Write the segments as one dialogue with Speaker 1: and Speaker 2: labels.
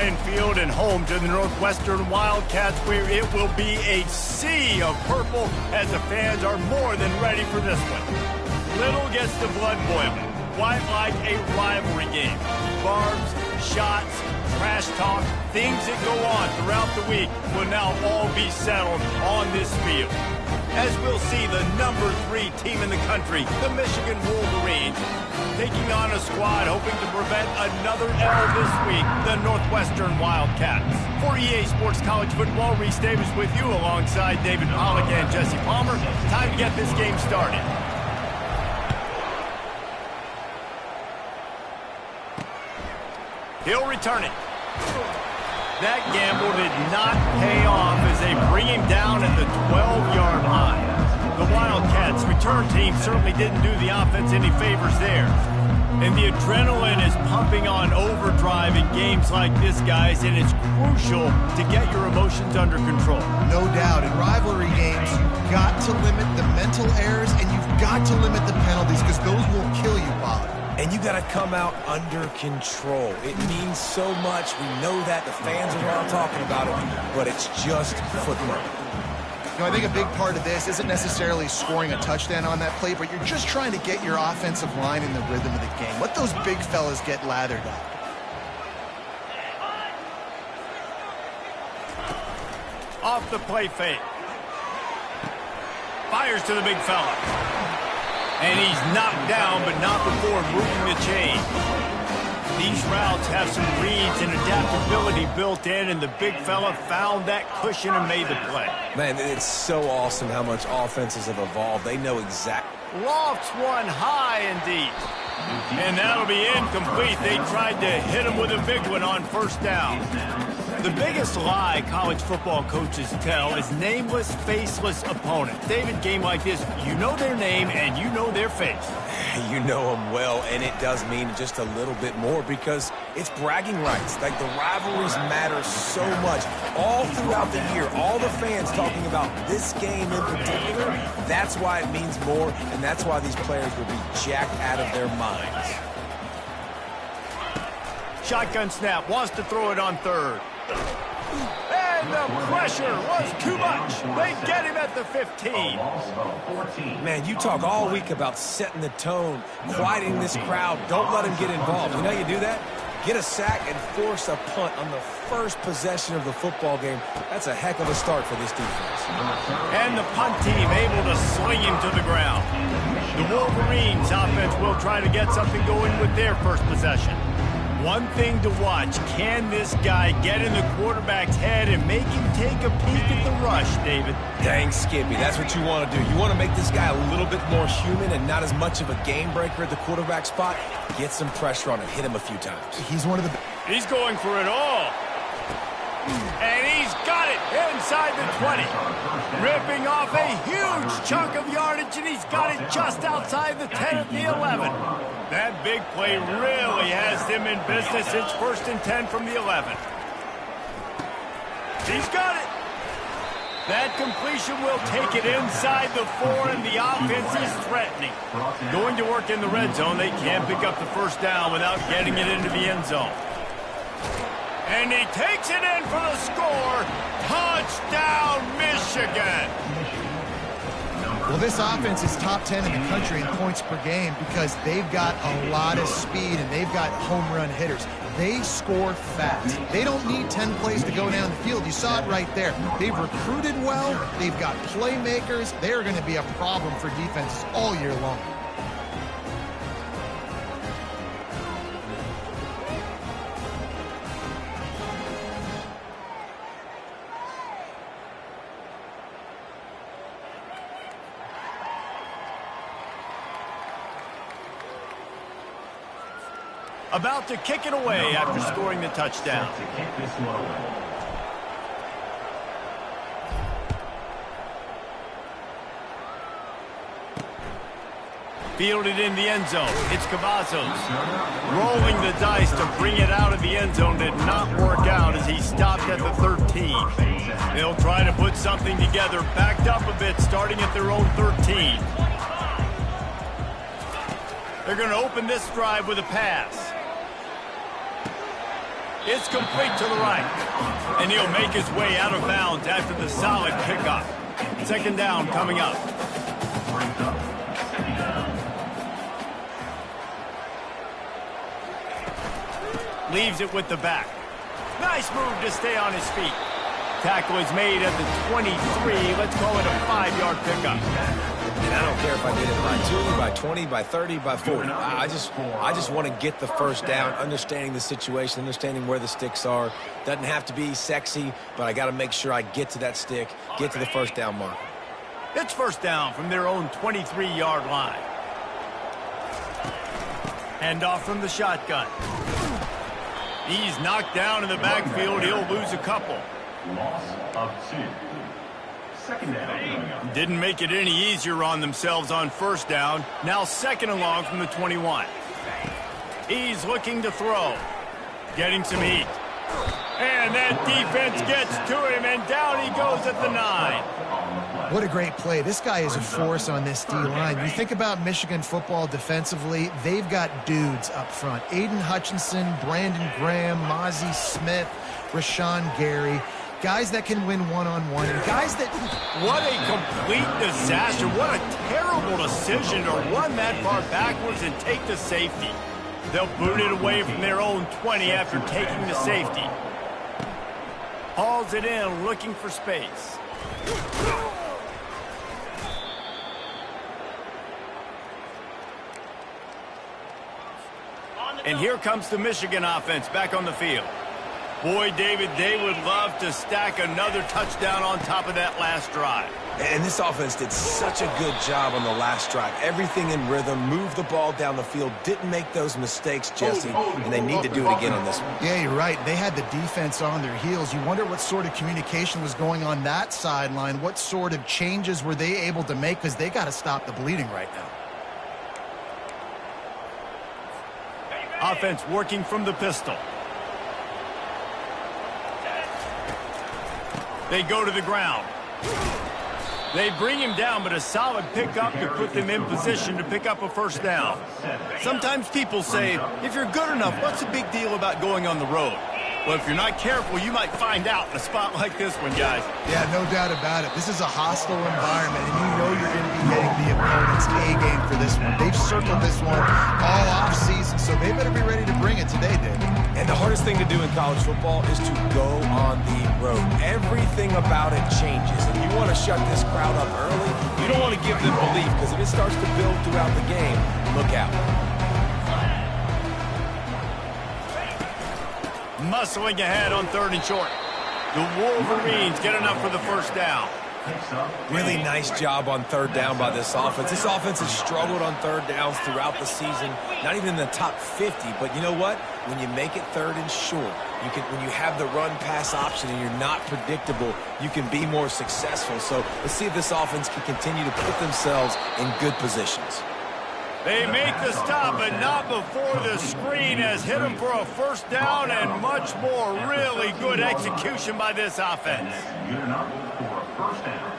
Speaker 1: Ryan Field and home to the Northwestern Wildcats, where it will be a sea of purple as the fans are more than ready for this one. Little gets the blood boiling, quite like a rivalry game. Barbs, shots, trash talk, things that go on throughout the week will now all be settled on this field. As we'll see the number 3 team in the country, the Michigan Wolverines, taking on a squad hoping to prevent another L this week, the Northwestern Wildcats. For EA Sports College Football, Reese Davis with you alongside David Pollack and Jesse Palmer. Time to get this game started. He'll return it. That gamble did not pay off as they bring him down at the 12-yard line. The Wildcats' return team certainly didn't do the offense any favors there. And the adrenaline is pumping on overdrive in games like this, guys, and it's crucial to get your emotions under control.
Speaker 2: No doubt. In rivalry games, you've got to limit the mental errors and you've got to limit the penalties because those will kill you, Bob.
Speaker 3: And you got to come out under control. It means so much. We know that. The fans are all talking about it, but it's just football.
Speaker 2: You know, I think a big part of this isn't necessarily scoring a touchdown on that play, but you're just trying to get your offensive line in the rhythm of the game. Let those big fellas get lathered up.
Speaker 1: Off the play fake. Fires to the big fella. And he's knocked down, but not before moving the chain. These routes have some reads and adaptability built in, and the big fella found that cushion and made the play.
Speaker 3: Man, it's so awesome how much offenses have evolved. They know exactly.
Speaker 1: Lofts one high indeed. And that'll be incomplete. They tried to hit him with a big one on first down. The biggest lie college football coaches tell is nameless, faceless opponent. David, game like this, you know their name and you know their face.
Speaker 3: You know them well, and it does mean just a little bit more because it's bragging rights. Like, the rivalries matter so much. All throughout the year, all the fans talking about this game in particular, that's why it means more, and that's why these players will be jacked out of their minds.
Speaker 1: Shotgun snap, wants to throw it on third. And the pressure was too much. They get him at the 15.
Speaker 3: Man, you talk all week about setting the tone, quieting this crowd. Don't let him get involved. You know how you do that? Get a sack and force a punt on the first possession of the football game. That's a heck of a start for this defense.
Speaker 1: And the punt team able to sling him to the ground. The Wolverines offense will try to get something going with their first possession. One thing to watch, can this guy get in the quarterback's head and make him take a peek at the rush, David?
Speaker 3: Dang, Skippy, that's what you want to do. You want to make this guy a little bit more human and not as much of a game breaker at the quarterback spot. Get some pressure on him, hit him a few times.
Speaker 2: He's one of the...
Speaker 1: He's going for it all. And he's got it inside the 20. Ripping off a huge chunk of yardage, and he's got it just outside the 10 at the 11. That big play really has them in business. It's 1st and 10 from the 11. He's got it. That completion will take it inside the 4, and the offense is threatening. Going to work in the red zone. They can't pick up the first down without getting it into the end zone. And he takes it in for the score. Touchdown, Michigan.
Speaker 2: Well, this offense is top 10 in the country in points per game because they've got a lot of speed and they've got home run hitters. They score fast. They don't need 10 plays to go down the field. You saw it right there. They've recruited well. They've got playmakers. They're going to be a problem for defenses all year long.
Speaker 1: About to kick it away after scoring the touchdown. Fielded in the end zone. It's Cavazos. Rolling the dice to bring it out of the end zone did not work out as he stopped at the 13. They'll try to put something together, backed up a bit, starting at their own 13. They're going to open this drive with a pass. It's complete to the right. And he'll make his way out of bounds after the solid pickup. Second down coming up. Leaves it with the back. Nice move to stay on his feet. Tackle is made at the 23. Let's call it a 5-yard pickup.
Speaker 3: And I don't care if I did it by 2, by 20, by 30, by 40. I just want to get the first down, understanding the situation, understanding where the sticks are. Doesn't have to be sexy, but I got to make sure I get to that stick, get to the first down mark.
Speaker 1: It's first down from their own 23-yard line. Handoff from the shotgun. He's knocked down in the backfield. He'll lose a couple.
Speaker 4: Loss of 2. Second down.
Speaker 1: Didn't make it any easier on themselves on first down. Now second and long from the 21. He's looking to throw. Getting some heat. And that defense gets to him, and down he goes at the 9.
Speaker 2: What a great play. This guy is a force on this D-line. You think about Michigan football defensively, they've got dudes up front. Aiden Hutchinson, Brandon Graham, Mozzie Smith, Rashawn Gary. Guys that can win one-on-one, and guys that...
Speaker 1: What a complete disaster. What a terrible decision to run that far backwards and take the safety. They'll boot it away from their own 20 after taking the safety. Hauls it in, looking for space. And here comes the Michigan offense back on the field. Boy, David, they would love to stack another touchdown on top of that last drive.
Speaker 3: And this offense did such a good job on the last drive. Everything in rhythm, moved the ball down the field, didn't make those mistakes, Jesse, and they need to do it again on this one.
Speaker 2: Yeah, you're right. They had the defense on their heels. You wonder what sort of communication was going on that sideline. What sort of changes were they able to make, because they got to stop the bleeding right now.
Speaker 1: Offense working from the pistol. They go to the ground. They bring him down, but a solid pickup to put them in position to pick up a first down. Sometimes people say, if you're good enough, what's the big deal about going on the road? Well, if you're not careful, you might find out in a spot like this one, guys.
Speaker 2: Yeah, no doubt about it. This is a hostile environment, and you know you're going to be getting the opponent's A-game for this one. They've circled this one all off-season, so they better be ready to bring it today, Dave.
Speaker 3: And the hardest thing to do in college football is to go on the road. Everything about it changes, and you want to shut this crowd up early. You don't want to give them belief, because if it starts to build throughout the game, look out.
Speaker 1: Muscling ahead on 3rd and short. The Wolverines get enough for the first down.
Speaker 3: Really nice job on 3rd down by this offense. This offense has struggled on 3rd downs throughout the season. Not even in the top 50, but you know what? When you make it 3rd and short, when you have the run-pass option and you're not predictable, you can be more successful. So let's see if this offense can continue to put themselves in good positions.
Speaker 1: They make the stop, but not before the screen has hit them for a first down and much more. Really good execution by this offense.
Speaker 4: Good enough for a first down.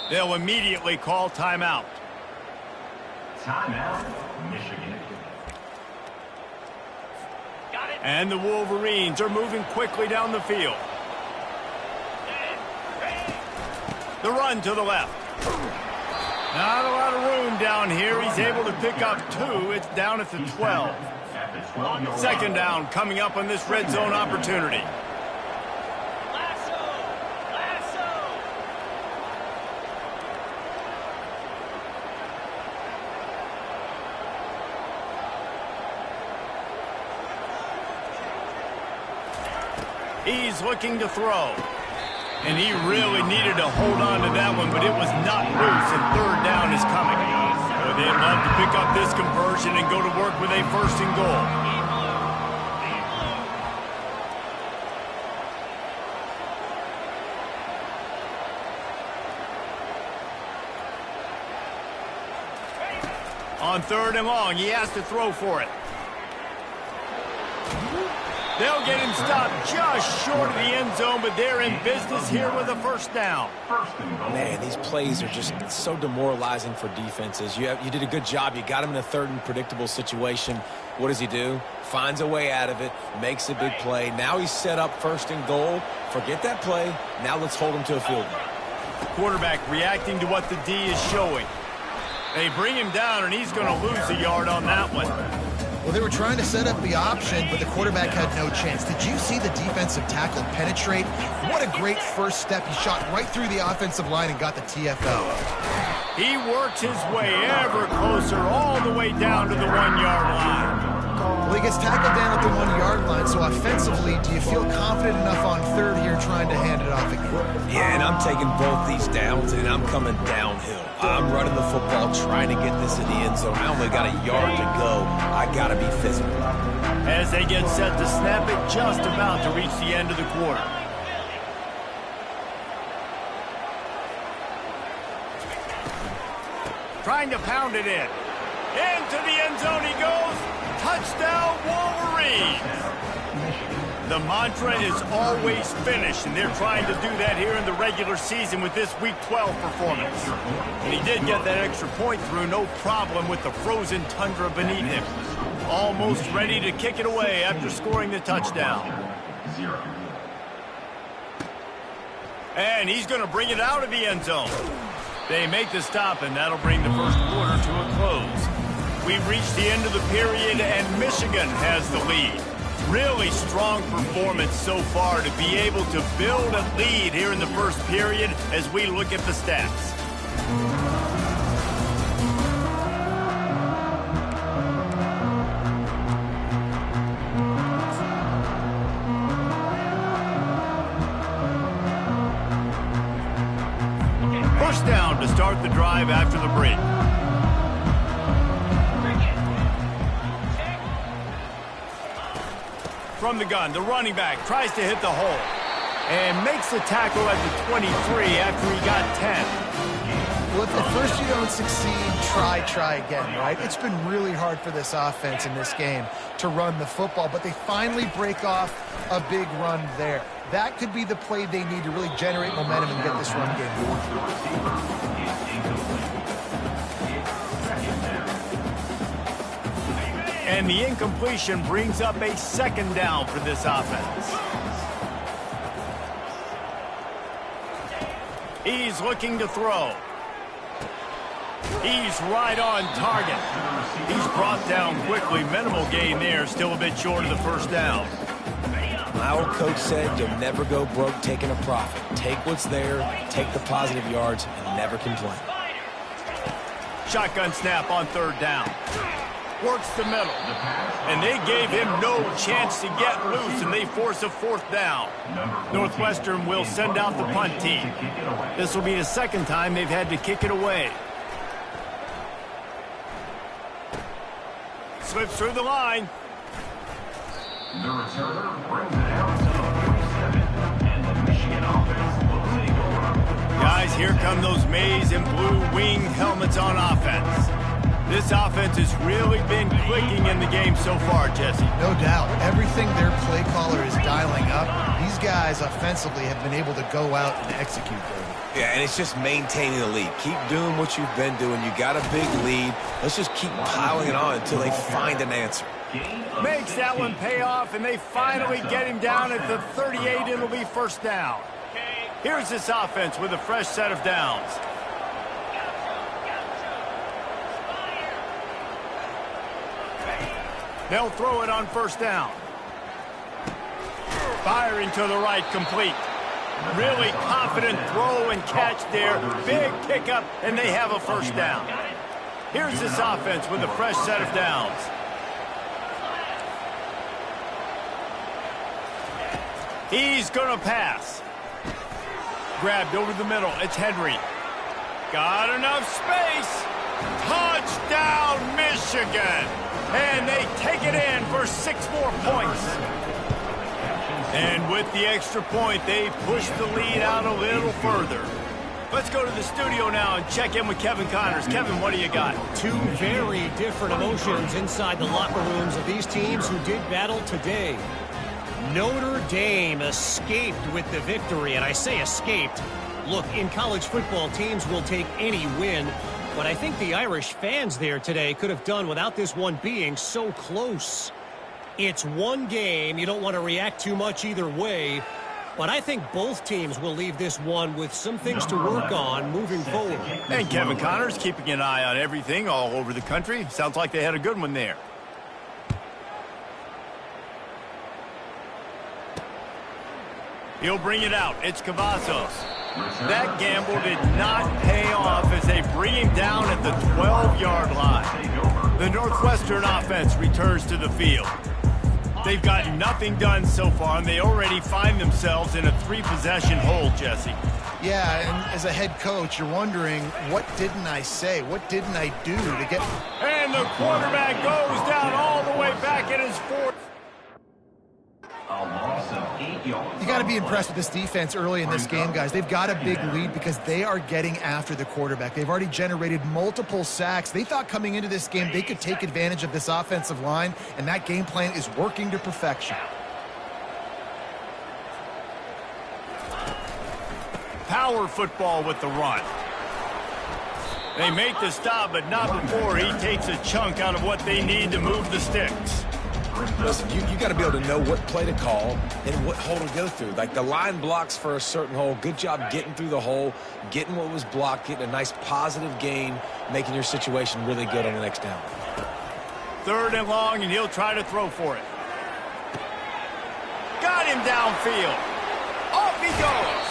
Speaker 1: They'll immediately call timeout.
Speaker 4: Timeout, Michigan.
Speaker 1: And the Wolverines are moving quickly down the field. The run to the left. Not a lot of room down here. He's able to pick up 2. It's down at the 12. Second down coming up on this red zone opportunity. He's looking to throw. And he really needed to hold on to that one, but it was not loose, and 3rd down is coming. Boy, they'd love to pick up this conversion and go to work with a 1st and goal. On 3rd and long, he has to throw for it. They'll get him stopped just short of the end zone, but they're in business here with a first down.
Speaker 3: Man, these plays are just so demoralizing for defenses. You did a good job. You got him in a 3rd and predictable situation. What does he do? Finds a way out of it, makes a big play. Now he's set up 1st and goal. Forget that play. Now let's hold him to a field goal.
Speaker 1: Quarterback reacting to what the D is showing. They bring him down, and he's going to lose a yard on that one.
Speaker 2: Well, they were trying to set up the option, but the quarterback had no chance. Did you see the defensive tackle penetrate? What a great first step. He shot right through the offensive line and got the TFL.
Speaker 1: He works his way ever closer all the way down to the 1-yard line.
Speaker 2: Well, he gets tackled down at the 1-yard line, so offensively, do you feel confident enough on 3rd here trying to hand it off again?
Speaker 3: Yeah, and I'm taking both these downs, and I'm coming downhill. I'm running the football, trying to get this in the end zone. I only got a yard to go. I got to be physical.
Speaker 1: As they get set to snap it, just about to reach the end of the quarter. Trying to pound it in. Into the end zone he goes. Touchdown, Wolverines! The mantra is always finish, and they're trying to do that here in the regular season with this Week 12 performance. And he did get that extra point through, no problem with the frozen tundra beneath him. Almost ready to kick it away after scoring the touchdown. And he's going to bring it out of the end zone. They make the stop, and that'll bring the first quarter to a close. We've reached the end of the period, and Michigan has the lead. Really strong performance so far to be able to build a lead here in the first period as we look at the stats. First down to start the drive after the break. From the gun, the running back tries to hit the hole and makes the tackle at the 23 after he got 10.
Speaker 2: Well, if at first you don't succeed, try again, right? It's been really hard for this offense in this game to run the football, but they finally break off a big run there. That could be the play they need to really generate momentum and get this run game going.
Speaker 1: And the incompletion brings up a 2nd down for this offense. He's looking to throw. He's right on target. He's brought down quickly. Minimal gain there, still a bit short of the first down.
Speaker 3: My old coach said you'll never go broke taking a profit. Take what's there, take the positive yards, and never complain.
Speaker 1: Shotgun snap on 3rd down. Works the middle. And they gave him no chance to get loose, and they force a 4th down. Northwestern will send out the punt team. This will be the 2nd time they've had to kick it away. Slips through the line.
Speaker 4: The returner brings it out to 47, and the Michigan offense will take over.
Speaker 1: Guys, here come those maize and blue winged helmets on offense. This offense has really been clicking in the game so far, Jesse.
Speaker 2: No doubt. Everything their play caller is dialing up, these guys offensively have been able to go out and execute there.
Speaker 3: Yeah, and it's just maintaining the lead. Keep doing what you've been doing. You got a big lead. Let's just keep piling it on until they find an answer.
Speaker 1: Makes that one pay off, and they finally get him down at the 38, and it'll be 1st down. Here's this offense with a fresh set of downs. They'll throw it on 1st down. Firing to the right, complete. Really confident throw and catch there. Big pickup, and they have a 1st down. Here's this offense with a fresh set of downs. He's going to pass. Grabbed over the middle. It's Henry. Got enough space. Touchdown, Michigan. And they take it in for 6 more points. And with the extra point, they push the lead out a little further. Let's go to the studio now and check in with Kevin Connors. Kevin, what do you got?
Speaker 5: Two very different emotions inside the locker rooms of these teams who did battle today. Notre Dame escaped with the victory, and I say escaped. Look, in college football, teams will take any win, but I think the Irish fans there today could have done without this one being so close. It's one game. You don't want to react too much either way. But I think both teams will leave this one with some things to work on moving forward.
Speaker 1: And Kevin Connors keeping an eye on everything all over the country. Sounds like they had a good one there. He'll bring it out. It's Cavazos. That gamble did not pay off as they bring him down at the 12-yard line. The Northwestern offense returns to the field. They've got nothing done so far, and they already find themselves in a 3-possession hole, Jesse.
Speaker 2: Yeah, and as a head coach, you're wondering, what didn't I say? What didn't I do to get...
Speaker 1: And the quarterback goes down all the way back in his fourth.
Speaker 4: A loss of 8 yards.
Speaker 2: You got to be impressed with this defense early in this game, guys. They've got a big lead because they are getting after the quarterback. They've already generated multiple sacks. They thought coming into this game they could take advantage of this offensive line, and that game plan is working to perfection.
Speaker 1: Power football with the run. They make the stop, but not before he takes a chunk out of what they need to move the sticks.
Speaker 3: Listen, you got to be able to know what play to call and what hole to go through. Like the line blocks for a certain hole. Good job getting through the hole, getting what was blocked, getting a nice positive gain, making your situation really good on the next down.
Speaker 1: 3rd and long, and he'll try to throw for it. Got him downfield. Off he goes.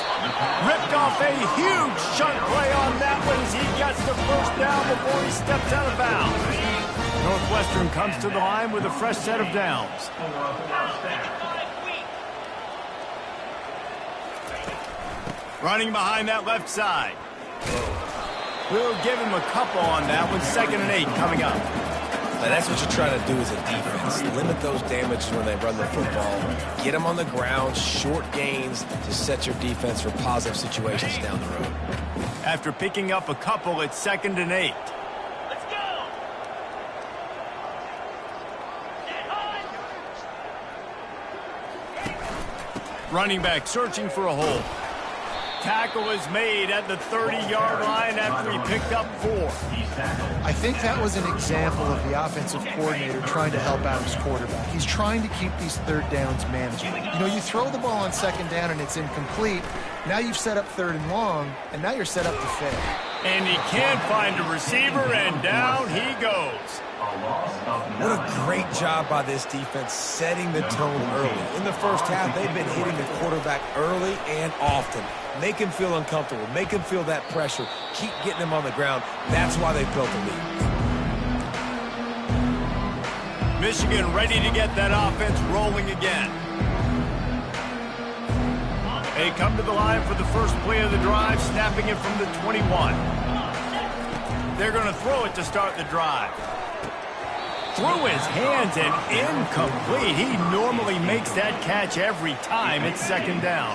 Speaker 1: Ripped off a huge chunk play on that one as he gets the first down before he steps out of bounds. Northwestern comes to the line with a fresh set of downs. Running behind that left side. We'll give him a couple on that one. 2nd and 8 coming up.
Speaker 3: Now that's what you're trying to do as a defense. Limit those damages when they run the football. Get them on the ground, short gains to set your defense for positive situations down the road.
Speaker 1: After picking up a couple, it's 2nd and 8. Running back searching for a hole. Tackle is made at the 30-yard line after he picked up 4.
Speaker 2: I think that was an example of the offensive coordinator trying to help out his quarterback. He's trying to keep these 3rd downs manageable. You know, you throw the ball on 2nd down and it's incomplete. Now you've set up 3rd and long, and now you're set up to fail.
Speaker 1: And he can't find a receiver, and down he goes.
Speaker 3: What a great job by this defense setting the tone early. In the first half, they've been hitting the quarterback early and often. Make him feel uncomfortable. Make him feel that pressure. Keep getting him on the ground. That's why they built the lead.
Speaker 1: Michigan ready to get that offense rolling again. They come to the line for the first play of the drive, snapping it from the 21. They're going to throw it to start the drive. Through his hands and incomplete. He normally makes that catch every time. It's 2nd down.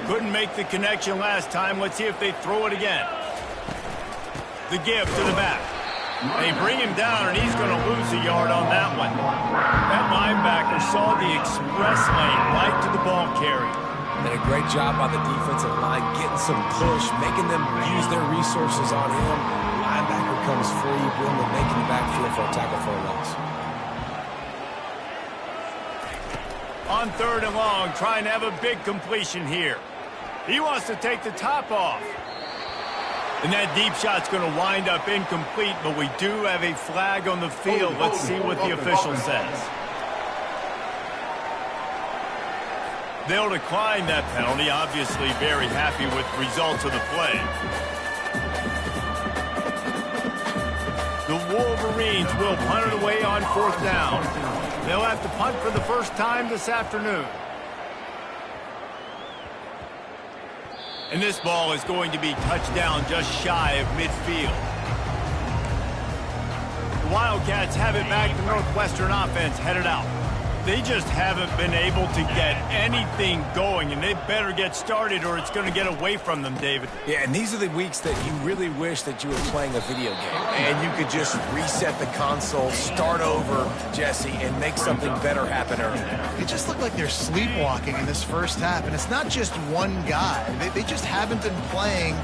Speaker 1: Couldn't make the connection last time. Let's see if they throw it again. The give to the back. They bring him down, and he's going to lose a yard on that one. That linebacker saw the express lane right to the ball carrier.
Speaker 3: And a great job by the defensive line, getting some push, making them use their resources on him. Linebacker comes free, boom, and making the backfield for a tackle for a loss.
Speaker 1: On 3rd and long, trying to have a big completion here. He wants to take the top off. And that deep shot's going to wind up incomplete, but we do have a flag on the field. Let's see what the official says. They'll decline that penalty, obviously very happy with the results of the play. The Wolverines will punt it away on 4th down. They'll have to punt for the first time this afternoon. And this ball is going to be touched down just shy of midfield. The Wildcats have it back. The Northwestern offense headed out. they just haven't been able to get anything going, and they better get started or it's going to get away from them, David.
Speaker 3: Yeah, and these are the weeks that you really wish that you were playing a video game and you could just reset the console, start over, Jesse, and make something better happen early.
Speaker 2: It just looked like they're sleepwalking in this first half, and it's not just one guy. They just haven't been playing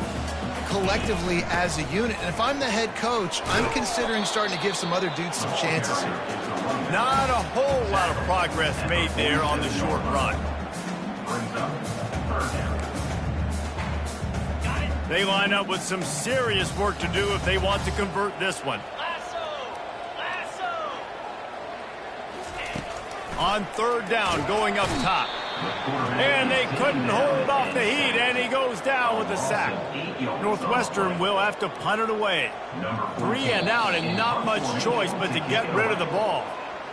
Speaker 2: collectively as a unit. And if I'm the head coach, I'm considering starting to give some other dudes some chances here.
Speaker 1: Not a whole lot of progress made there on the short run. They line up with some serious work to do if they want to convert this one. On third down, going up top. And they couldn't hold off the heat, and he goes down with a sack. Northwestern will have to punt it away. 3 and out, and not much choice but to get rid of the ball.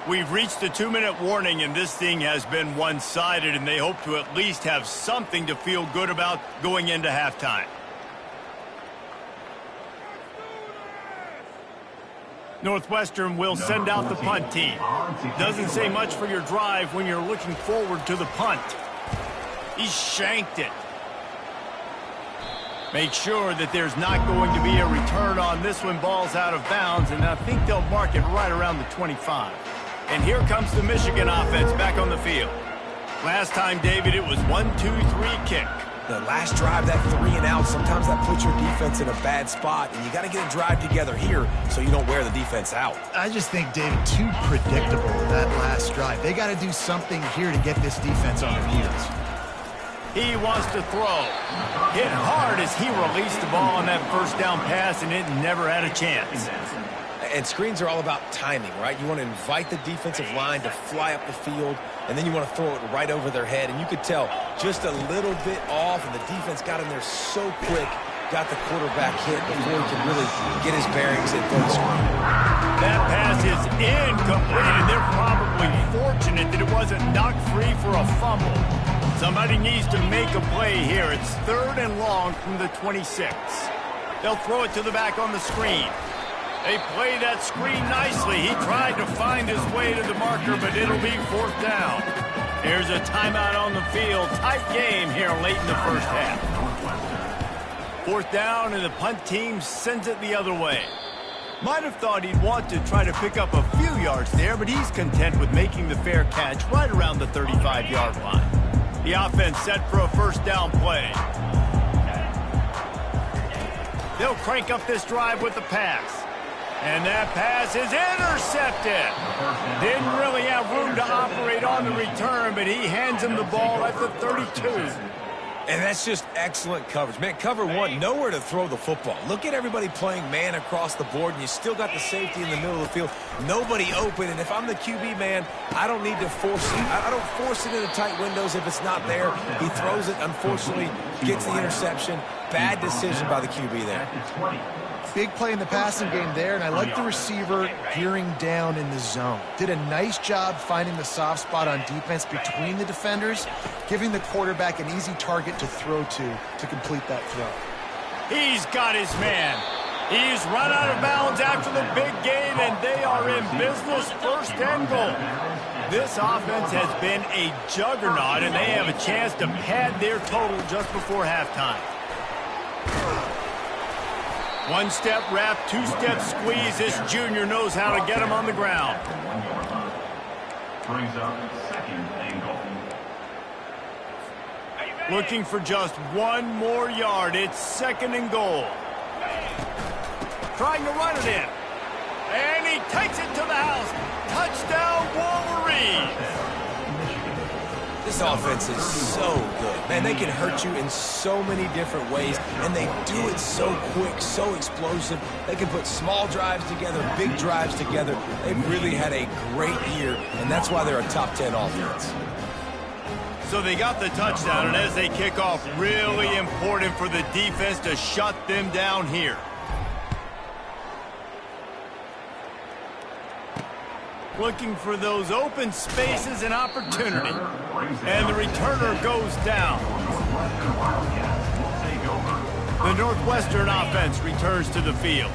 Speaker 1: We've reached the 2-minute warning, and this thing has been one-sided, and they hope to at least have something to feel good about going into halftime. Northwestern will send out the punt team. Doesn't say much for your drive when you're looking forward to the punt. He shanked it. Make sure that there's not going to be a return on this when ball's out of bounds, and I think they'll mark it right around the 25. And here comes the Michigan offense back on the field. Last time, David, it was 1-2-3 kick.
Speaker 3: The last drive, that 3 and out, sometimes that puts your defense in a bad spot, and you got to get a drive together here so you don't wear the defense out.
Speaker 2: I just think, David, too predictable that last drive. They got to do something here to get this defense on their heels.
Speaker 1: He wants to throw. Hit hard as he released the ball on that first down pass, and it never had a chance.
Speaker 3: And screens are all about timing, right? You want to invite the defensive line to fly up the field, and then you want to throw it right over their head. And you could tell just a little bit off, and the defense got in there so quick, got the quarterback hit before he could really get his bearings and throw the screen.
Speaker 1: That pass is incomplete, and they're probably fortunate that it wasn't knocked free for a fumble. Somebody needs to make a play here. It's 3rd and long from the 26. They'll throw it to the back on the screen. They play that screen nicely. He tried to find his way to the marker, but it'll be 4th down. Here's a timeout on the field. Tight game here late in the first half. 4th down, and the punt team sends it the other way. Might have thought he'd want to try to pick up a few yards there, but he's content with making the fair catch right around the 35-yard line. The offense set for a 1st down play. They'll crank up this drive with the pass. And that pass is intercepted. Didn't really have room to operate on the return, but he hands him the ball at the 32.
Speaker 3: And that's just excellent coverage. Man, cover one, nowhere to throw the football. Look at everybody playing man across the board, and you still got the safety in the middle of the field. Nobody open, and if I'm the QB, man, I don't need to force it. I don't force it into tight windows if it's not there. He throws it, unfortunately, gets the interception. Bad decision by the QB there.
Speaker 2: Big play in the passing game there, and I like the receiver gearing down in the zone. Did a nice job finding the soft spot on defense between the defenders, giving the quarterback an easy target to throw to complete that throw.
Speaker 1: He's got his man. He's run out of bounds after the big game, and they are in business, 1st and goal. This offense has been a juggernaut, and they have a chance to pad their total just before halftime. 1-step wrap, 2-step squeeze. This junior knows how to get him on the ground.
Speaker 4: Brings up 2nd and goal.
Speaker 1: Looking for just one more yard. It's 2nd and goal. Trying to run it in. And he takes it to the house. Touchdown, Wolverines.
Speaker 3: This offense is so good. Man, they can hurt you in so many different ways, and they do it so quick, so explosive. They can put small drives together, big drives together. They've really had a great year, and that's why they're a top 10 offense.
Speaker 1: So they got the touchdown, and as they kick off, really important for the defense to shut them down here. Looking for those open spaces and opportunity. And the returner goes down. The Northwestern offense returns to the field.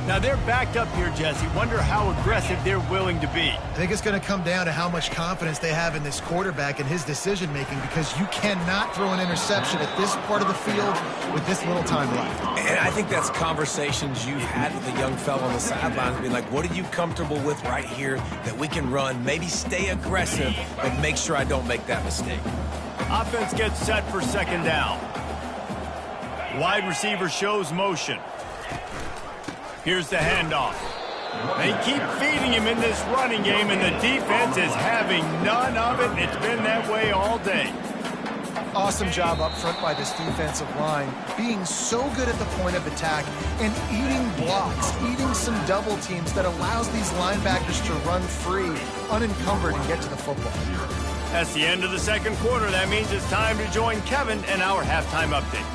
Speaker 1: Now they're backed up here, Jesse. Wonder how aggressive they're willing to be.
Speaker 2: I think it's going to come down to how much confidence they have in this quarterback and his decision-making, because you cannot throw an interception at this part of the field with this little time left.
Speaker 3: And I think that's conversations you've had with a young fellow on the sidelines, being like, what are you comfortable with right here that we can run? Maybe stay aggressive, but make sure I don't make that mistake.
Speaker 1: Offense gets set for second down. Wide receiver shows motion. Here's the handoff. They keep feeding him in this running game, and the defense is having none of it. It's been that way all day.
Speaker 2: Awesome job up front by this defensive line, being so good at the point of attack and eating blocks, eating some double teams that allows these linebackers to run free, unencumbered, and get to the football.
Speaker 1: That's the end of the second quarter. That means it's time to join Kevin and our halftime update.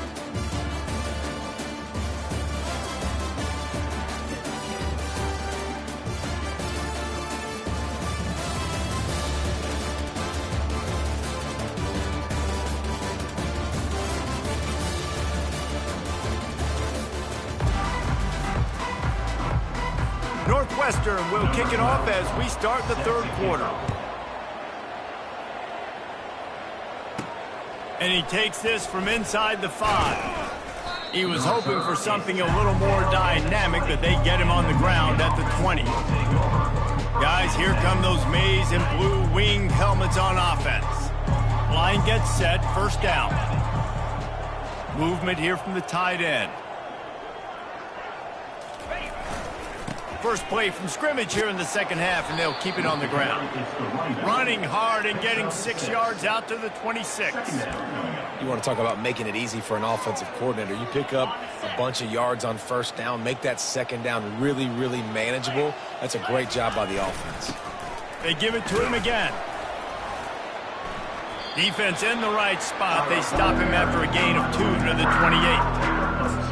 Speaker 1: Northwestern will kick it off as we start the third quarter. And he takes this from inside the 5. He was hoping for something a little more dynamic, that they get him on the ground at the 20. Guys, here come those maize and blue winged helmets on offense. Line gets set, first down. Movement here from the tight end. First play from scrimmage here in the second half, and they'll keep it on the ground. Running hard and getting 6 yards out to the 26.
Speaker 3: You want to talk about making it easy for an offensive coordinator. You pick up a bunch of yards on first down, make that second down really, really manageable. That's a great job by the offense.
Speaker 1: They give it to him again. Defense in the right spot. They stop him after a gain of 2 to the 28.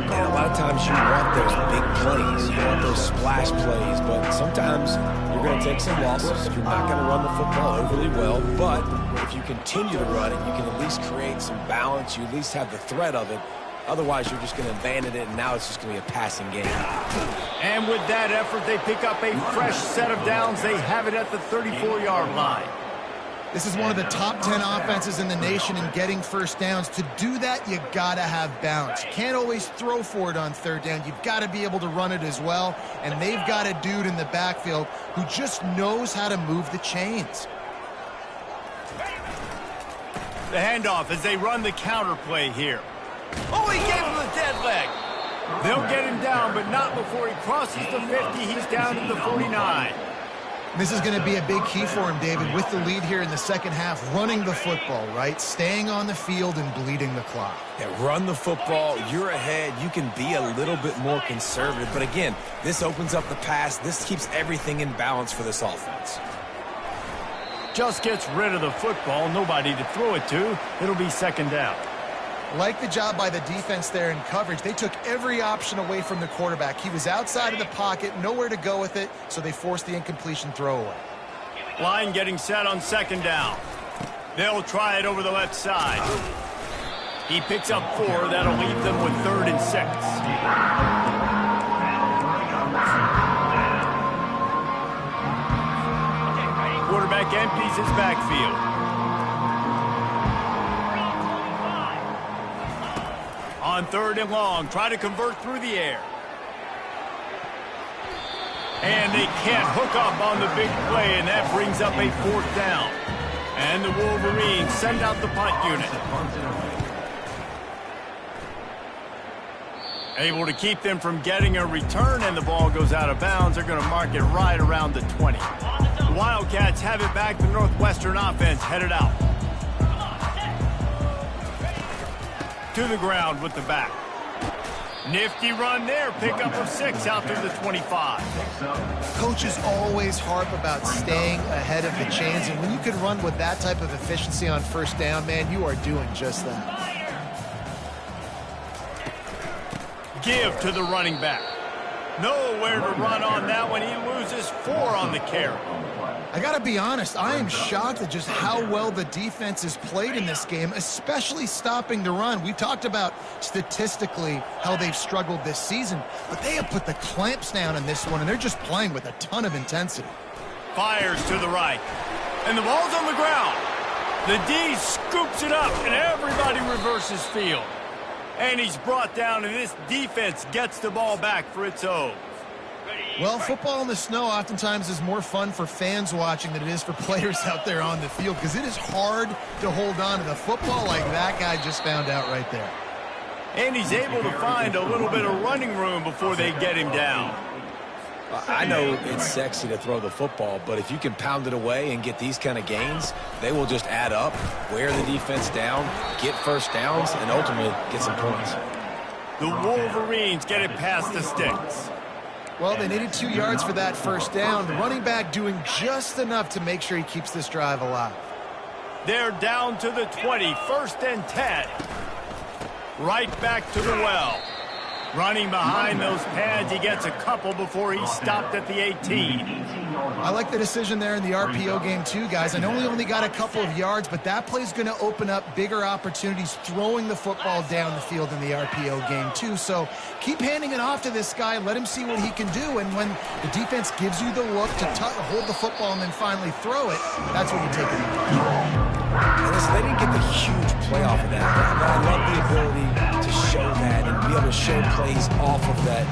Speaker 3: And a lot of times you want those big plays, you want those splash plays, but sometimes you're going to take some losses. You're not going to run the football overly well, but if you continue to run it, you can at least create some balance. You at least have the threat of it. Otherwise, you're just going to abandon it, and now it's just going to be a passing game.
Speaker 1: And with that effort, they pick up a fresh set of downs. They have it at the 34-yard line.
Speaker 2: This is one of the top 10 offenses in the nation in getting first downs. To do that, you gotta have balance. You can't always throw for it on third down. You've got to be able to run it as well. And they've got a dude in the backfield who just knows how to move the chains.
Speaker 1: The handoff as they run the counter play here. Oh, he gave him the dead leg. They'll get him down, but not before he crosses the 50. He's down to the 49.
Speaker 2: This is going to be a big key for him, David, with the lead here in the second half, running the football, right? Staying on the field and bleeding the clock.
Speaker 3: Yeah, run the football. You're ahead. You can be a little bit more conservative. But again, this opens up the pass. This keeps everything in balance for this offense.
Speaker 1: Just gets rid of the football. Nobody to throw it to. It'll be second down.
Speaker 2: Like the job by the defense there in coverage. They took every option away from the quarterback. He was outside of the pocket, nowhere to go with it, so they forced the incompletion throwaway.
Speaker 1: Line getting set on second down. They'll try it over the left side. He picks up 4. That'll leave them with 3rd and 6. Quarterback empties his backfield. On 3rd and long, try to convert through the air. And they can't hook up on the big play, and that brings up a 4th down. And the Wolverines send out the punt unit. Able to keep them from getting a return, and the ball goes out of bounds. They're going to mark it right around the 20. The Wildcats have it back. The Northwestern offense headed out. To the ground with the back. Nifty run there. Pickup of 6 out to the 25.
Speaker 2: Coaches always harp about staying ahead of the chains, and when you can run with that type of efficiency on first down, man, you are doing just that.
Speaker 1: Give to the running back. Nowhere to run on that one. He loses 4 on the carry.
Speaker 2: I got to be honest, I am shocked at just how well the defense has played in this game, especially stopping the run. We've talked about statistically how they've struggled this season, but they have put the clamps down in this one, and they're just playing with a ton of intensity.
Speaker 1: Fires to the right, and the ball's on the ground. The D scoops it up, and everybody reverses field. And he's brought down, and this defense gets the ball back for its own.
Speaker 2: Well, football in the snow oftentimes is more fun for fans watching than it is for players out there on the field, because it is hard to hold on to the football like that guy just found out right there.
Speaker 1: And he's able to find a little bit of running room before they get him down.
Speaker 3: I know it's sexy to throw the football, but if you can pound it away and get these kind of gains, they will just add up, wear the defense down, get first downs, and ultimately get some points.
Speaker 1: The Wolverines get it past the sticks.
Speaker 2: Well, they needed 2 yards for that first down. The running back doing just enough to make sure he keeps this drive alive.
Speaker 1: They're down to the 20, 1st and 10. Right back to the well. Running behind those pads, he gets a couple before he stopped at the 18.
Speaker 2: I like the decision there in the RPO game too, guys. I know he only got a couple of yards, but that play's going to open up bigger opportunities throwing the football down the field in the RPO game too. So keep handing it off to this guy. Let him see what he can do. And when the defense gives you the look to hold the football and then finally throw it, that's when you take it.
Speaker 3: And listen, they didn't get the huge play off of that, but I love the ability to show that and be able to show plays off of that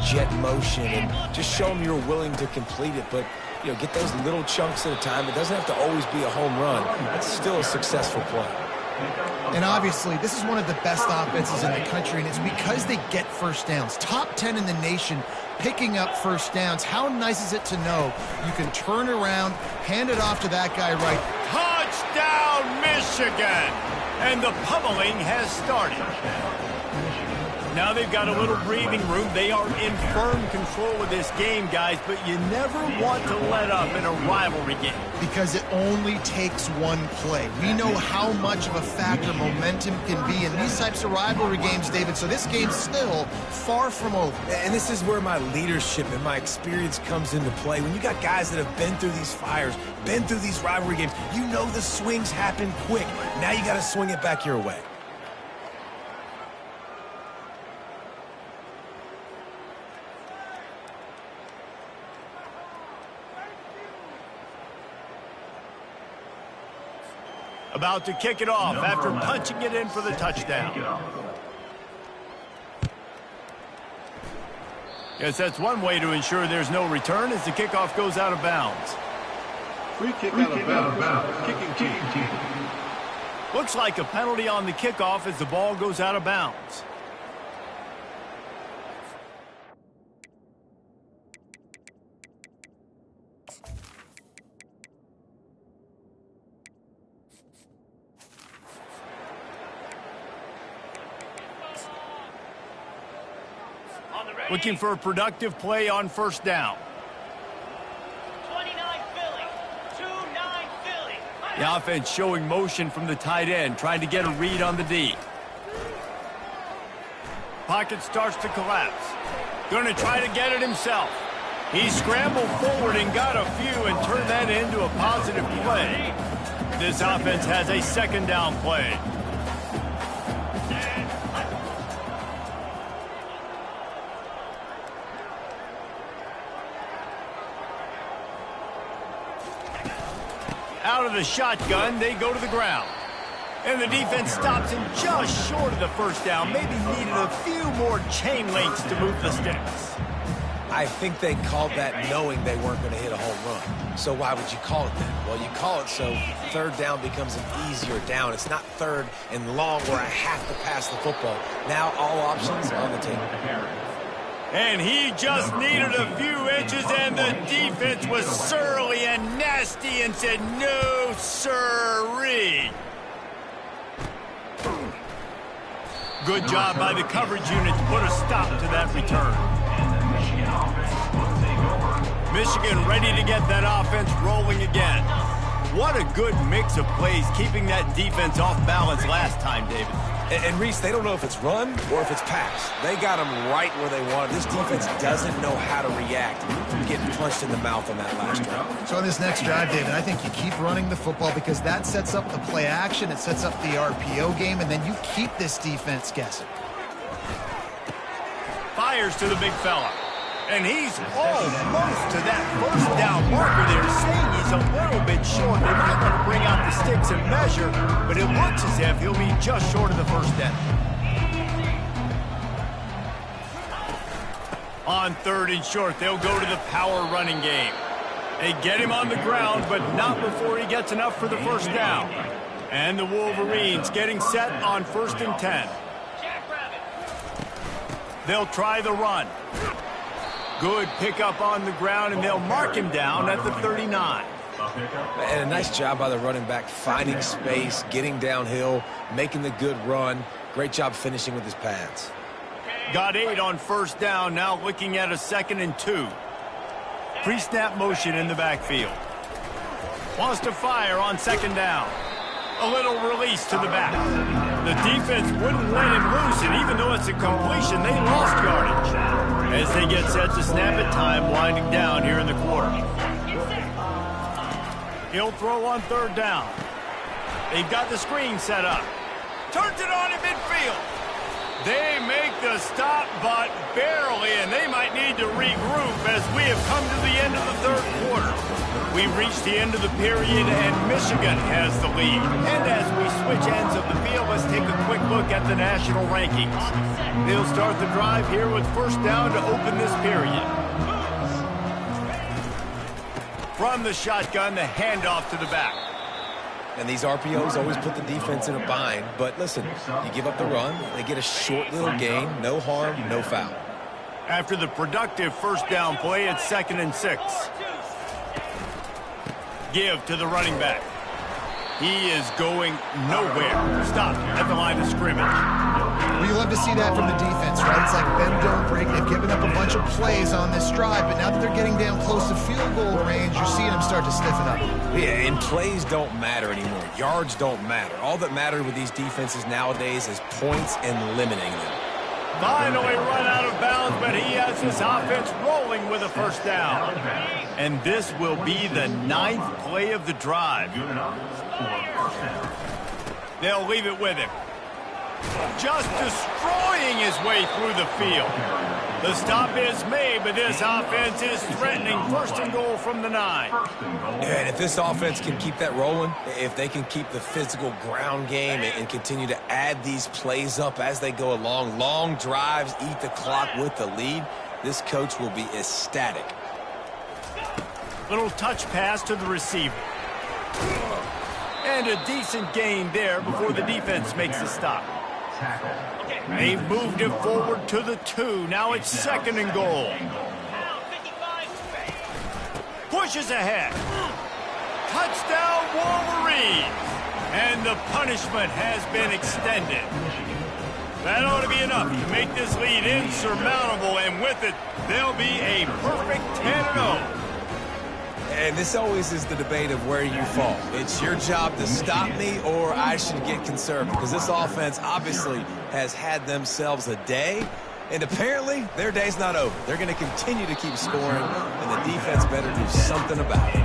Speaker 3: jet motion and just show them you're willing to complete it. But, you know, get those little chunks at a time. It doesn't have to always be a home run. It's still a successful play.
Speaker 2: And obviously, this is one of the best offenses in the country, and it's because they get first downs. Top 10 in the nation picking up first downs. How nice is it to know you can turn around, hand it off to that guy right.
Speaker 1: Touchdown, Michigan! And the pummeling has started. Now they've got a little breathing room. They are in firm control of this game, guys, but you never want to let up in a rivalry game.
Speaker 2: Because it only takes one play. We know how much of a factor momentum can be in these types of rivalry games, David, so this game's still far from over.
Speaker 3: And this is where my leadership and my experience comes into play. When you got guys that have been through these fires, been through these rivalry games, you know the swings happen quick. Now you got to swing it back your way.
Speaker 1: About to kick it off after punching it in for the touchdown. Guess that's one way to ensure there's no return as the kickoff goes out of bounds.
Speaker 6: Free kick out of bounds. Kicking team.
Speaker 1: Looks like a penalty on the kickoff as the ball goes out of bounds. Looking for a productive play on first down.
Speaker 7: 29 Philly, 2-9 Philly.
Speaker 1: The offense showing motion from the tight end, trying to get a read on the D. Pocket starts to collapse. Going to try to get it himself. He scrambled forward and got a few and turned that into a positive play. This offense has a second down play. Out of the shotgun, they go to the ground. And the defense stops him just short of the first down. Maybe needed a few more chain links to move the sticks.
Speaker 3: I think they called that knowing they weren't going to hit a home run. So why would you call it that? Well, you call it so third down becomes an easier down. It's not third and long where I have to pass the football. Now all options on the table.
Speaker 1: And he just needed a few inches, and the defense was surly and nasty and said, no, sirree. Good job by the coverage unit to put a stop to that return. Michigan ready to get that offense rolling again. What a good mix of plays keeping that defense off balance last time, David.
Speaker 3: And Reese, they don't know if it's run or if it's pass. They got them right where they want it. This defense doesn't know how to react to getting punched in the mouth on that last drive.
Speaker 2: So on this next drive, David, I think you keep running the football because that sets up the play action, it sets up the RPO game, and then you keep this defense guessing.
Speaker 1: Fires to the big fella. And he's almost to that first down marker there, saying he's a little bit short. They might want to bring out the sticks and measure, but it looks as if he'll be just short of the first down. On 3rd and short, they'll go to the power running game. They get him on the ground, but not before he gets enough for the first down. And the Wolverines getting set on 1st and 10. They'll try the run. Good pickup on the ground, and they'll mark him down at the 39.
Speaker 3: And a nice job by the running back, finding space, getting downhill, making the good run. Great job finishing with his pads.
Speaker 1: Got 8 on 1st down, now looking at a 2nd and 2. Pre-snap motion in the backfield. Wants to fire on 2nd down. A little release to the back. The defense wouldn't let him loose, and even though it's a completion, they lost yardage. As they get set to snap it, time winding down here in the quarter. He'll throw on 3rd down. They've got the screen set up. Turns it on in midfield. They make the stop, but barely, and they might need to regroup as we have come to the end of the 3rd quarter. We've reached the end of the period, and Michigan has the lead. And as we switch ends of the field, let's take a quick look at the national rankings. They'll start the drive here with 1st down to open this period. From the shotgun, the handoff to the back.
Speaker 3: And these RPOs always put the defense in a bind. But listen, you give up the run, they get a short little gain, no harm, no foul.
Speaker 1: After the productive 1st down play, it's 2nd and 6. Give to the running back. He is going nowhere. Stop at the line of scrimmage.
Speaker 2: Well, you love to see that from the defense, right? It's like bend, don't break. They've given up a bunch of plays on this drive, but now that they're getting down close to field goal range, you're seeing them start to stiffen up.
Speaker 3: Yeah, and plays don't matter anymore. Yards don't matter. All that matters with these defenses nowadays is points and limiting them.
Speaker 1: Finally run out of bounds, but he has his offense rolling with a 1st down. And this will be the 9th play of the drive. They'll leave it with him. Just destroying his way through the field. The stop is made, but this offense is threatening 1st and goal from the 9.
Speaker 3: And if this offense can keep that rolling, if they can keep the physical ground game and continue to add these plays up as they go along, long drives, eat the clock with the lead, this coach will be ecstatic.
Speaker 1: Little touch pass to the receiver. And a decent gain there before the defense makes the stop. They've moved it forward to the 2. Now it's 2nd and goal. Pushes ahead. Touchdown Wolverines. And the punishment has been extended. That ought to be enough to make this lead insurmountable, and with it, they'll be a perfect 10-0.
Speaker 3: And this always is the debate of where you fall. It's your job to stop me, or I should get conservative, because this offense obviously has had themselves a day, and apparently their day's not over. They're going to continue to keep scoring, and the defense better do something about it.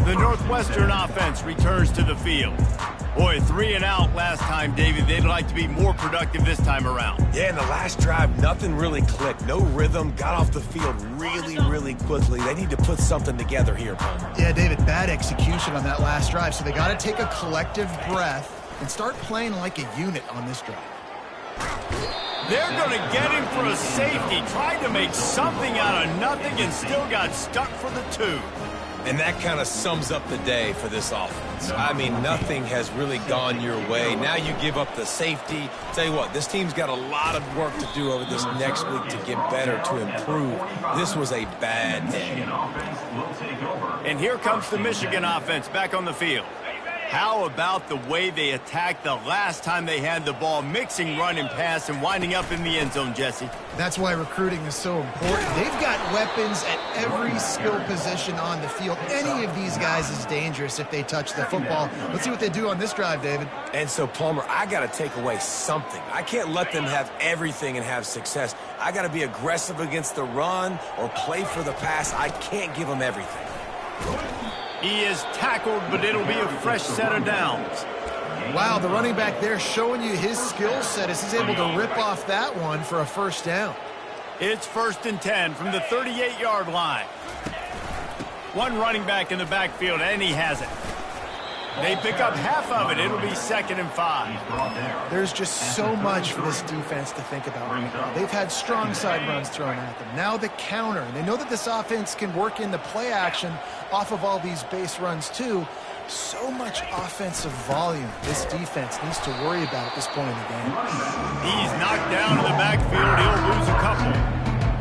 Speaker 1: The Northwestern offense returns to the field. Boy, 3 and out last time, David. They'd like to be more productive this time around.
Speaker 3: Yeah, in the last drive, nothing really clicked. No rhythm, got off the field really quickly. They need to put something together here, Palmer.
Speaker 2: Yeah, David, bad execution on that last drive, so they got to take a collective breath and start playing like a unit on this drive.
Speaker 1: They're going to get him for a safety. Tried to make something out of nothing and still got stuck for the 2.
Speaker 3: And that kind of sums up the day for this offense. I mean, nothing has really gone your way. Now you give up the safety. Tell you what, this team's got a lot of work to do over this next week to get better, to improve. This was a bad day.
Speaker 1: And here comes the Michigan offense back on the field. How about the way they attacked the last time they had the ball, mixing run and pass and winding up in the end zone, Jesse?
Speaker 2: That's why recruiting is so important. They've got weapons at every skill position on the field. Any of these guys is dangerous if they touch the football. Let's see what they do on this drive, David.
Speaker 3: And so, Palmer, I got to take away something. I can't let them have everything and have success. I got to be aggressive against the run or play for the pass. I can't give them everything.
Speaker 1: He is tackled, but it'll be a fresh set of downs.
Speaker 2: Wow, the running back there showing you his skill set as he's able to rip off that one for a first down.
Speaker 1: It's 1st and 10 from the 38-yard line. One running back in the backfield, and he has it. They pick up half of it. It'll be 2nd and 5.
Speaker 2: There's just so much for this defense to think about right now. They've had strong side runs thrown at them. Now the counter. And they know that this offense can work in the play action off of all these base runs too. So much offensive volume this defense needs to worry about at this point in the game.
Speaker 1: He's knocked down in the backfield. He'll lose a couple.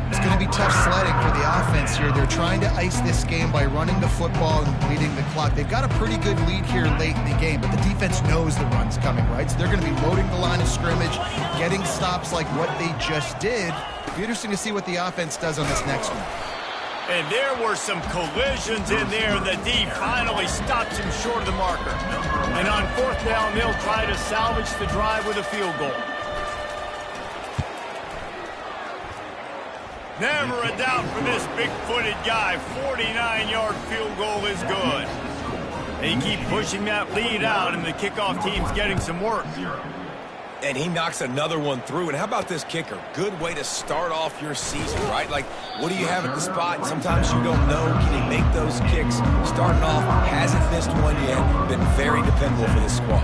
Speaker 2: It's going to be tough sledding for the offense here. They're trying to ice this game by running the football and bleeding the clock. They've got a pretty good lead here late in the game, but the defense knows the run's coming, right? So they're going to be loading the line of scrimmage, getting stops like what they just did. It'll be interesting to see what the offense does on this next one.
Speaker 1: And there were some collisions in there, and the D finally stops him short of the marker. And on 4th down, they'll try to salvage the drive with a field goal. Never a doubt for this big-footed guy. 49-yard field goal is good. They keep pushing that lead out, and the kickoff team's getting some work.
Speaker 3: And he knocks another one through. And how about this kicker? Good way to start off your season, right? Like, what do you have at the spot? Sometimes you don't know. Can he make those kicks? Starting off, hasn't missed one yet. Been very dependable for this squad.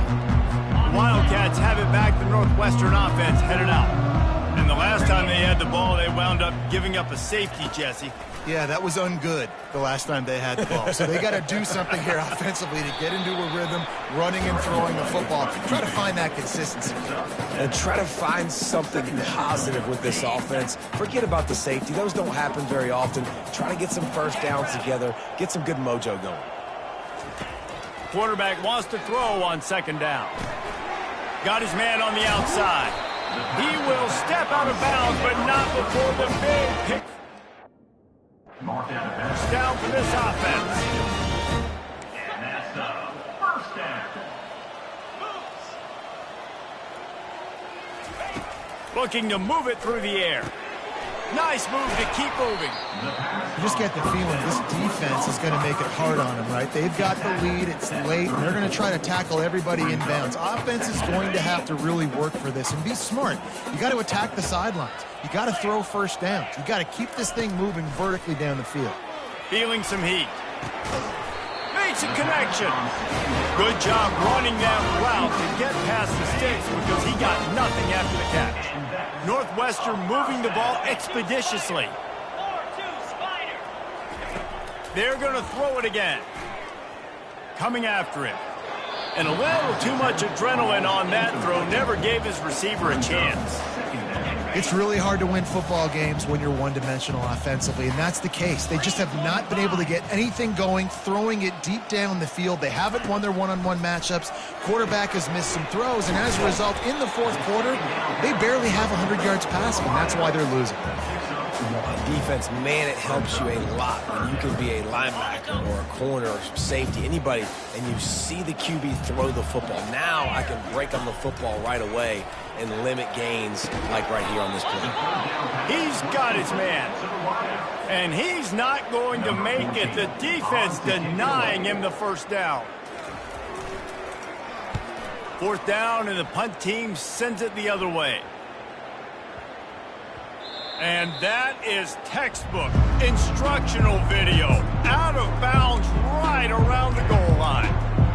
Speaker 1: Wildcats have it back. The Northwestern offense headed out. And the last time they had the ball, they wound up giving up a safety, Jesse.
Speaker 2: Yeah, that was ungood the last time they had the ball. So they got to do something here offensively to get into a rhythm, running and throwing the football. Try to find that consistency.
Speaker 3: And try to find something positive with this offense. Forget about the safety. Those don't happen very often. Try to get some first downs together. Get some good mojo going.
Speaker 1: Quarterback wants to throw on 2nd down. Got his man on the outside. He will step out of bounds, but not before the big pick. Down for this offense.
Speaker 4: And that's the 1st down.
Speaker 1: Looking to move it through the air. Nice move to keep moving.
Speaker 2: You just get the feeling this defense is going to make it hard on them, right? They've got the lead. It's late, and they're going to try to tackle everybody inbounds. Offense is going to have to really work for this and be smart. You got to attack the sidelines. You got to throw first downs. You got to keep this thing moving vertically down the field.
Speaker 1: Feeling some heat. Makes a connection. Good job running that route to get past the sticks because he got nothing after the catch. Northwestern moving the ball expeditiously.
Speaker 7: 4-2 Spider.
Speaker 1: They're going to throw it again. Coming after him. And a little too much adrenaline on that throw never gave his receiver a chance.
Speaker 2: It's really hard to win football games when you're one-dimensional offensively, and that's the case. They just have not been able to get anything going, throwing it deep down the field. They haven't won their one-on-one matchups. Quarterback has missed some throws, and as a result, in the 4th quarter, they barely have 100 yards passing, and that's why they're losing.
Speaker 3: Defense, man, it helps you a lot when you can be a linebacker or a corner or safety, anybody, and you see the QB throw the football. Now I can break on the football right away and limit gains like right here on this play.
Speaker 1: He's got his man. And he's not going to make it. The defense denying him the 1st down. 4th down, and the punt team sends it the other way. And that is textbook instructional video. Out of bounds right around the goal line.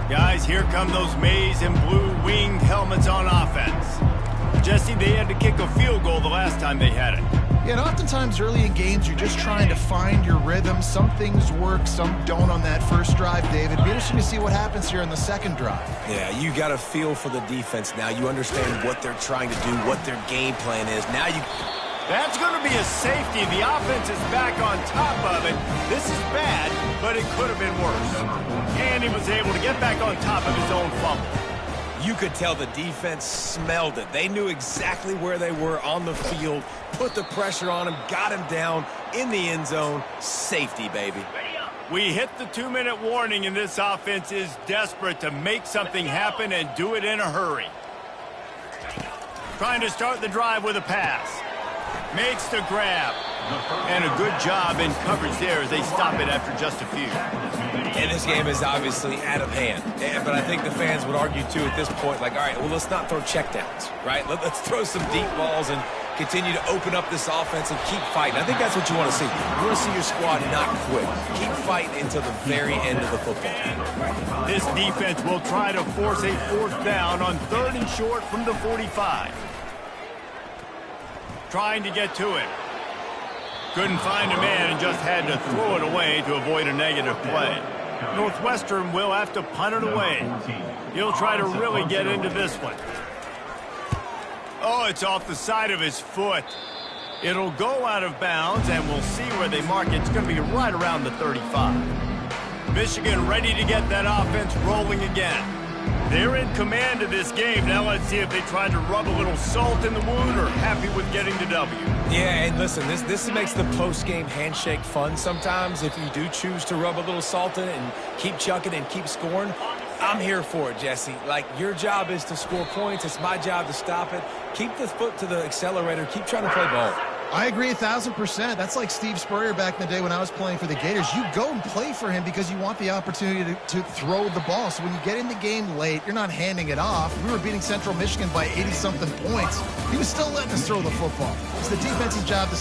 Speaker 1: Guys, here come those maize and blue winged helmets on offense. Jesse, they had to kick a field goal the last time they had it.
Speaker 2: Yeah, and oftentimes early in games, you're just trying to find your rhythm. Some things work, some don't on that first drive, David. Be interesting to see what happens here in the second drive.
Speaker 3: Yeah, you got a feel for the defense now. You understand what they're trying to do, what their game plan is. Now
Speaker 1: That's going to be a safety. The offense is back on top of it. This is bad, but it could have been worse. And he was able to get back on top of his own fumble.
Speaker 3: You could tell the defense smelled it. They knew exactly where they were on the field, put the pressure on him, got him down in the end zone. Safety, baby.
Speaker 1: We hit the 2-minute warning, and this offense is desperate to make something happen and do it in a hurry. Trying to start the drive with a pass. Makes the grab. And a good job in coverage there as they stop it after just a few.
Speaker 3: And this game is obviously out of hand. But I think the fans would argue, too, at this point, like, all right, well, let's not throw checkdowns, right? Let's throw some deep balls and continue to open up this offense and keep fighting. I think that's what you want to see. You want to see your squad not quit. Keep fighting until the very end of the football.
Speaker 1: This defense will try to force a 4th down on 3rd and short from the 45. Trying to get to him. Couldn't find a man and just had to throw it away to avoid a negative play. Northwestern will have to punt it away. He'll try to really get into this one. Oh, it's off the side of his foot. It'll go out of bounds, and we'll see where they mark it. It's going to be right around the 35. Michigan ready to get that offense rolling again. They're in command of this game. Now let's see if they try to rub a little salt in the wound or happy with getting the W.
Speaker 3: Yeah, and listen, this makes the post-game handshake fun sometimes if you do choose to rub a little salt in it and keep chucking and keep scoring. I'm here for it, Jesse. Like, your job is to score points. It's my job to stop it. Keep the foot to the accelerator. Keep trying to play ball.
Speaker 2: I agree 1,000%. That's like Steve Spurrier back in the day when I was playing for the Gators. You go and play for him because you want the opportunity to throw the ball. So when you get in the game late, you're not handing it off. We were beating Central Michigan by 80-something points. He was still letting us throw the football. It's the defense's job to